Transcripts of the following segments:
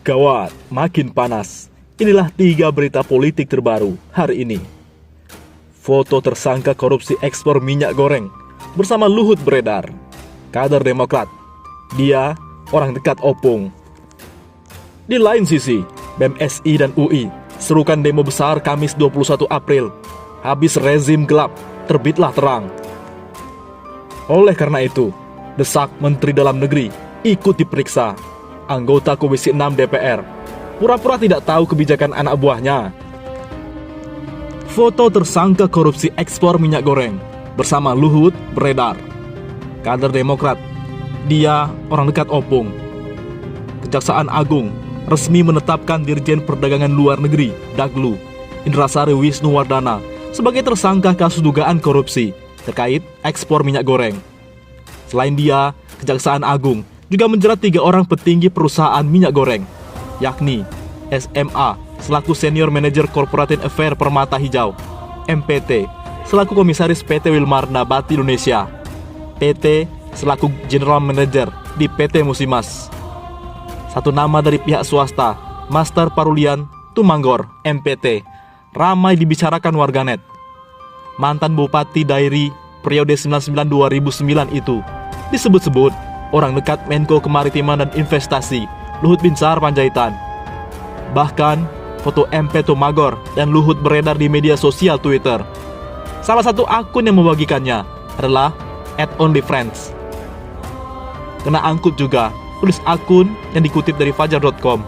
Gawat, makin panas. Inilah 3 berita politik terbaru hari ini. Foto tersangka korupsi ekspor minyak goreng bersama Luhut beredar. Kader Demokrat, dia orang dekat Opung. Di lain sisi, BEM SI dan UI serukan demo besar Kamis 21 April. Habis rezim gelap, terbitlah terang. Oleh karena itu, desak Menteri Dalam Negeri ikut diperiksa. Anggota Komisi 6 DPR pura-pura tidak tahu kebijakan anak buahnya. Foto tersangka korupsi ekspor minyak goreng bersama Luhut beredar. Kader Demokrat, dia orang dekat Opung. Kejaksaan Agung resmi menetapkan Dirjen Perdagangan Luar Negeri Daglu Indrasari Wisnuwardana sebagai tersangka kasus dugaan korupsi terkait ekspor minyak goreng. Selain dia, Kejaksaan Agung juga menjerat 3 orang petinggi perusahaan minyak goreng, yakni SMA selaku Senior Manager Corporate Affair Permata Hijau, MPT selaku Komisaris PT Wilmar Nabati Indonesia, PT selaku General Manager di PT Musimas. Satu nama dari pihak swasta, Master Parulian Tumanggor, MPT, ramai dibicarakan warganet. Mantan Bupati Dairi periode 99-2009 itu disebut-sebut orang dekat Menko Kemaritiman dan Investasi Luhut Binsar Panjaitan. Bahkan foto MP Tumanggor dan Luhut beredar di media sosial Twitter. Salah satu akun yang membagikannya adalah @onlyfriends. Kena angkut juga tulis akun yang dikutip dari fajar.com.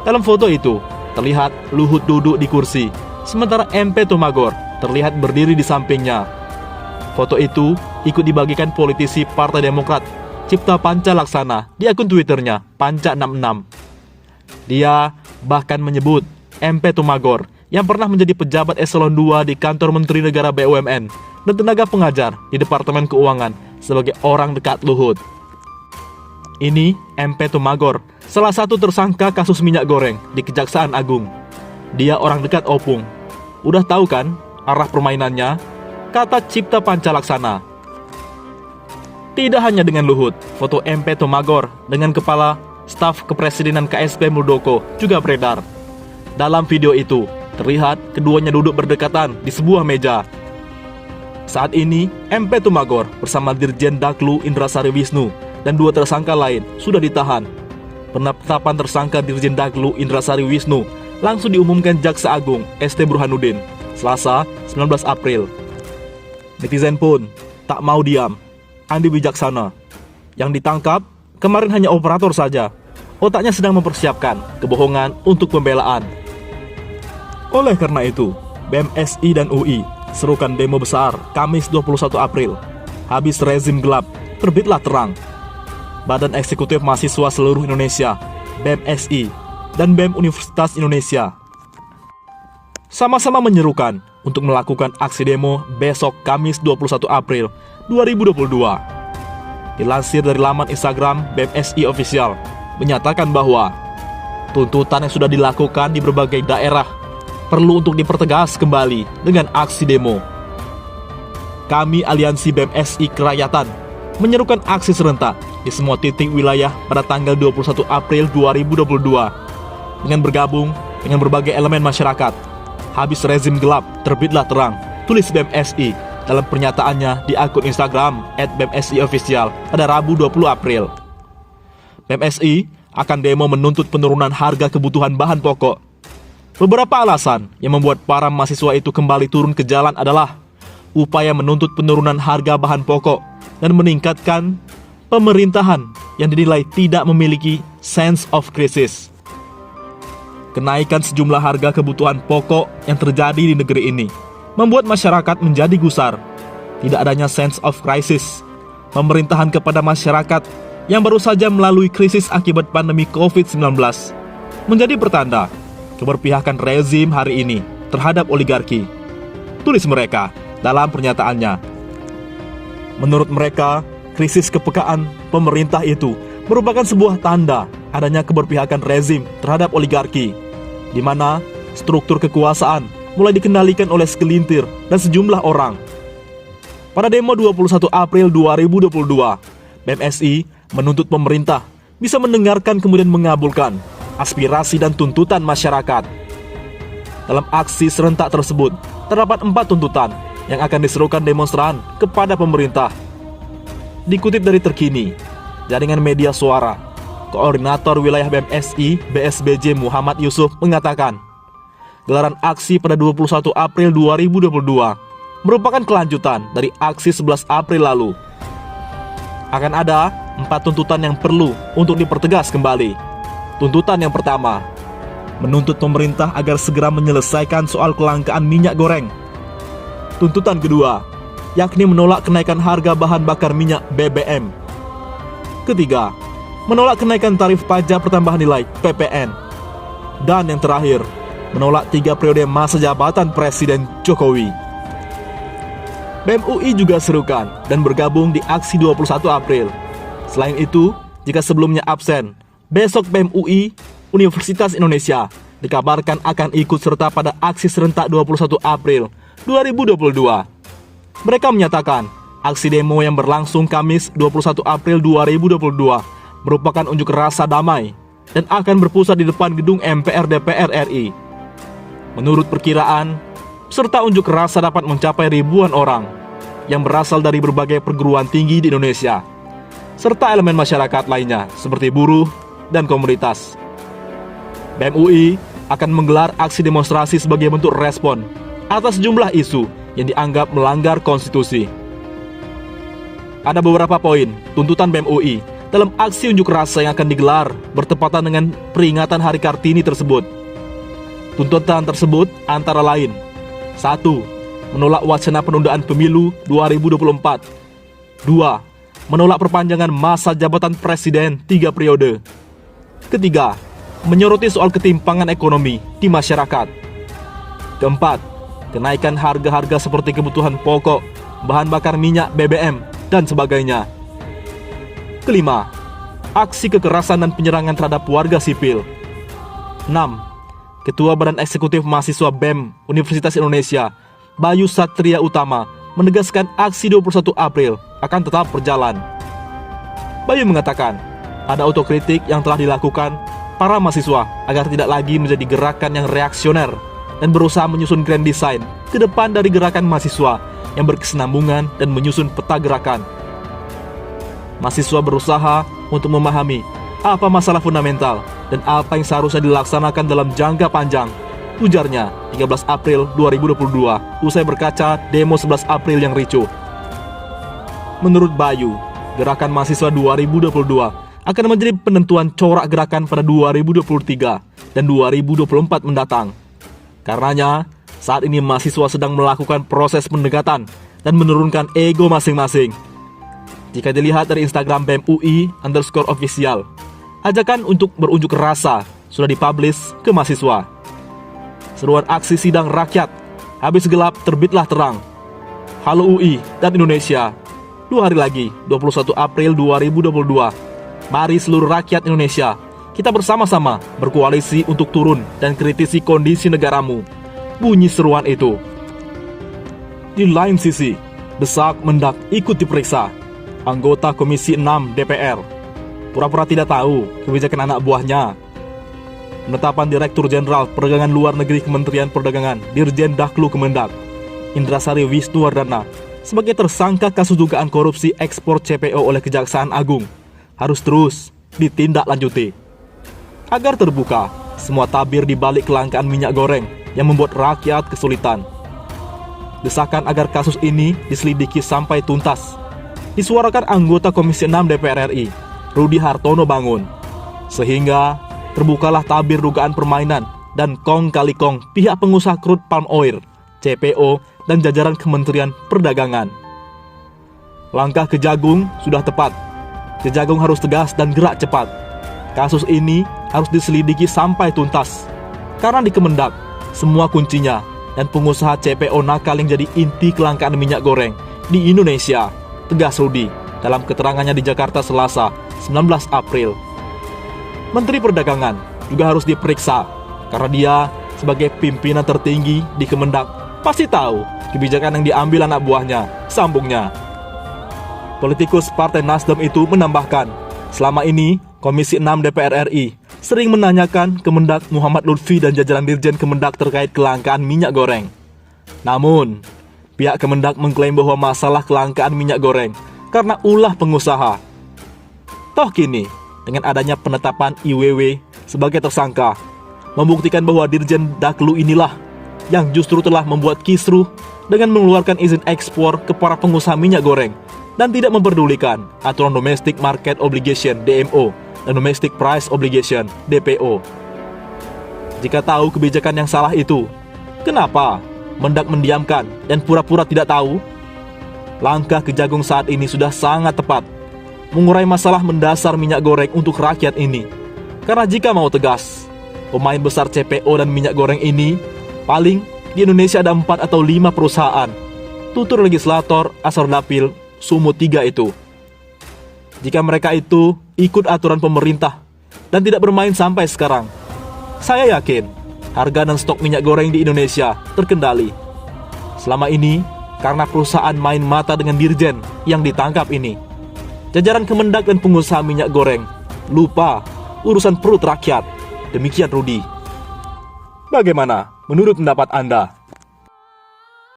Dalam foto itu terlihat Luhut duduk di kursi, sementara MP Tumanggor terlihat berdiri di sampingnya. Foto itu ikut dibagikan politisi Partai Demokrat Cipta Panca Laksana di akun Twitternya Panca66. Dia bahkan menyebut MP Tumanggor yang pernah menjadi pejabat eselon 2 di kantor Menteri Negara BUMN dan tenaga pengajar di Departemen Keuangan sebagai orang dekat Luhut. Ini MP Tumanggor, salah satu tersangka kasus minyak goreng di Kejaksaan Agung. Dia orang dekat Opung. Udah tahu kan arah permainannya? Kata Cipta Panca Laksana. Tidak hanya dengan Luhut, foto MP Tumanggor dengan Kepala Staf Kepresidenan KSP Muldoko juga beredar. Dalam video itu, terlihat keduanya duduk berdekatan di sebuah meja. Saat ini, MP Tumanggor bersama Dirjen Daglu Indrasari Wisnu dan 2 tersangka lain sudah ditahan. Penetapan tersangka Dirjen Daglu Indrasari Wisnu langsung diumumkan Jaksa Agung ST Burhanuddin, Selasa 19 April. Netizen pun tak mau diam. Andi Wijaksana yang ditangkap kemarin hanya operator saja. Otaknya sedang mempersiapkan kebohongan untuk pembelaan. Oleh karena itu, BEM SI dan UI serukan demo besar Kamis 21 April. Habis rezim gelap, terbitlah terang. Badan Eksekutif Mahasiswa Seluruh Indonesia, BEM SI, dan BEM Universitas Indonesia sama-sama menyerukan untuk melakukan aksi demo besok Kamis 21 April 2022. Dilansir dari laman Instagram BEM SI Official, menyatakan bahwa tuntutan yang sudah dilakukan di berbagai daerah perlu untuk dipertegas kembali dengan aksi demo. Kami Aliansi BEM SI Kerakyatan menyerukan aksi serentak di semua titik wilayah pada tanggal 21 April 2022 dengan bergabung dengan berbagai elemen masyarakat. Habis rezim gelap, terbitlah terang, tulis BEM SI dalam pernyataannya di akun Instagram @BEMSIOfficial pada Rabu 20 April. BEM SI akan demo menuntut penurunan harga kebutuhan bahan pokok. Beberapa alasan yang membuat para mahasiswa itu kembali turun ke jalan adalah upaya menuntut penurunan harga bahan pokok dan meningkatkan pemerintahan yang dinilai tidak memiliki sense of crisis. Kenaikan sejumlah harga kebutuhan pokok yang terjadi di negeri ini membuat masyarakat menjadi gusar. Tidak adanya sense of crisis. Pemerintahan kepada masyarakat yang baru saja melalui krisis akibat pandemi COVID-19 menjadi pertanda keberpihakan rezim hari ini terhadap oligarki, tulis mereka dalam pernyataannya. Menurut mereka, krisis kepekaan pemerintah itu merupakan sebuah tanda adanya keberpihakan rezim terhadap oligarki, di mana struktur kekuasaan mulai dikendalikan oleh segelintir dan sejumlah orang. Pada demo 21 April 2022, BEM SI menuntut pemerintah bisa mendengarkan kemudian mengabulkan aspirasi dan tuntutan masyarakat. Dalam aksi serentak tersebut, terdapat 4 tuntutan yang akan diserukan demonstran kepada pemerintah. Dikutip dari Terkini, Jaringan Media Suara, Koordinator Wilayah BMSI BSBJ Muhammad Yusuf mengatakan, gelaran aksi pada 21 April 2022 merupakan kelanjutan dari aksi 11 April lalu. Akan ada 4 tuntutan yang perlu untuk dipertegas kembali. Tuntutan yang pertama, menuntut pemerintah agar segera menyelesaikan soal kelangkaan minyak goreng. Tuntutan kedua, yakni menolak kenaikan harga bahan bakar minyak BBM. Ketiga, menolak kenaikan tarif pajak pertambahan nilai PPN. Dan yang terakhir, menolak 3 periode masa jabatan Presiden Jokowi. BEM UI juga serukan dan bergabung di aksi 21 April. Selain itu, jika sebelumnya absen, besok BEM UI Universitas Indonesia dikabarkan akan ikut serta pada aksi serentak 21 April 2022. Mereka menyatakan, aksi demo yang berlangsung Kamis 21 April 2022 merupakan unjuk rasa damai dan akan berpusat di depan gedung MPR DPR RI. Menurut perkiraan, peserta unjuk rasa dapat mencapai ribuan orang yang berasal dari berbagai perguruan tinggi di Indonesia, serta elemen masyarakat lainnya seperti buruh dan komunitas. BEM UI akan menggelar aksi demonstrasi sebagai bentuk respon atas sejumlah isu yang dianggap melanggar konstitusi. Ada beberapa poin tuntutan BEM UI dalam aksi unjuk rasa yang akan digelar bertepatan dengan peringatan Hari Kartini tersebut. Tuntutan tersebut antara lain: 1. Menolak wacana penundaan pemilu 2024. 2. Menolak perpanjangan masa jabatan presiden 3 periode. Ketiga, menyoroti soal ketimpangan ekonomi di masyarakat. Keempat, kenaikan harga-harga seperti kebutuhan pokok, bahan bakar minyak BBM, dan sebagainya. Kelima, aksi kekerasan dan penyerangan terhadap warga sipil. 6. Ketua Badan Eksekutif Mahasiswa BEM Universitas Indonesia, Bayu Satria Utama, menegaskan aksi 21 April akan tetap berjalan. Bayu mengatakan, ada otokritik yang telah dilakukan para mahasiswa agar tidak lagi menjadi gerakan yang reaksioner dan berusaha menyusun grand design ke depan dari gerakan mahasiswa yang berkesinambungan dan menyusun peta gerakan. Mahasiswa berusaha untuk memahami apa masalah fundamental dan apa yang seharusnya dilaksanakan dalam jangka panjang, ujarnya 13 April 2022 usai berkaca demo 11 April yang ricuh. Menurut Bayu, gerakan mahasiswa 2022 akan menjadi penentuan corak gerakan pada 2023 dan 2024 mendatang. Karenanya, saat ini mahasiswa sedang melakukan proses pendekatan dan menurunkan ego masing-masing. Jika dilihat dari Instagram BEM UI_official, ajakan untuk berunjuk rasa sudah dipublish ke mahasiswa. Seruan aksi sidang rakyat, habis gelap terbitlah terang. Halo UI dan Indonesia, 2 hari lagi, 21 April 2022. Mari seluruh rakyat Indonesia, kita bersama-sama berkoalisi untuk turun dan kritisi kondisi negaramu. Bunyi seruan itu. Di lain sisi, desak Mendak ikut diperiksa. Anggota Komisi 6 DPR pura-pura tidak tahu kebijakan anak buahnya. Penetapan Direktur Jenderal Perdagangan Luar Negeri Kementerian Perdagangan Dirjen Daklu Kemendak, Indrasari Wisnuwardana, sebagai tersangka kasus dugaan korupsi ekspor CPO oleh Kejaksaan Agung harus terus ditindaklanjuti. Agar terbuka semua tabir di balik kelangkaan minyak goreng yang membuat rakyat kesulitan. Desakan agar kasus ini diselidiki sampai tuntas disuarakan anggota Komisi 6 DPR RI, Rudi Hartono Bangun, sehingga terbukalah tabir dugaan permainan dan kong kali kong pihak pengusaha crude palm oil, CPO, dan jajaran Kementerian Perdagangan. Langkah Kejagung sudah tepat. Kejagung harus tegas dan gerak cepat. Kasus ini harus diselidiki sampai tuntas, karena di Kemendak semua kuncinya dan pengusaha CPO nakal yang jadi inti kelangkaan minyak goreng di Indonesia, tegas Rudi dalam keterangannya di Jakarta Selasa 19 April. Menteri Perdagangan juga harus diperiksa karena dia sebagai pimpinan tertinggi di Kemendak pasti tahu kebijakan yang diambil anak buahnya, sambungnya. Politikus Partai Nasdem itu menambahkan, selama ini Komisi 6 DPR RI sering menanyakan Kemendak Muhammad Lutfi dan jajaran Dirjen Kemendak terkait kelangkaan minyak goreng. Namun, pihak Kemendak mengklaim bahwa masalah kelangkaan minyak goreng karena ulah pengusaha. Toh kini, dengan adanya penetapan IWW sebagai tersangka, membuktikan bahwa Dirjen Daklu inilah yang justru telah membuat kisruh dengan mengeluarkan izin ekspor ke para pengusaha minyak goreng dan tidak memperdulikan aturan Domestic Market Obligation (DMO) dan Domestic Price Obligation (DPO). Jika tahu kebijakan yang salah itu, kenapa Mendak mendiamkan dan pura-pura tidak tahu? Langkah Kejagung saat ini sudah sangat tepat, mengurai masalah mendasar minyak goreng untuk rakyat ini. Karena jika mau tegas, pemain besar CPO dan minyak goreng ini paling di Indonesia ada 4 atau 5 perusahaan. Tutur legislator asal dapil Sumut 3 itu. Jika mereka itu ikut aturan pemerintah dan tidak bermain sampai sekarang, saya yakin harga dan stok minyak goreng di Indonesia terkendali. Selama ini, karena perusahaan main mata dengan dirjen yang ditangkap ini, jajaran Kemendak dan pengusaha minyak goreng lupa urusan perut rakyat. Demikian Rudi. Bagaimana menurut pendapat Anda?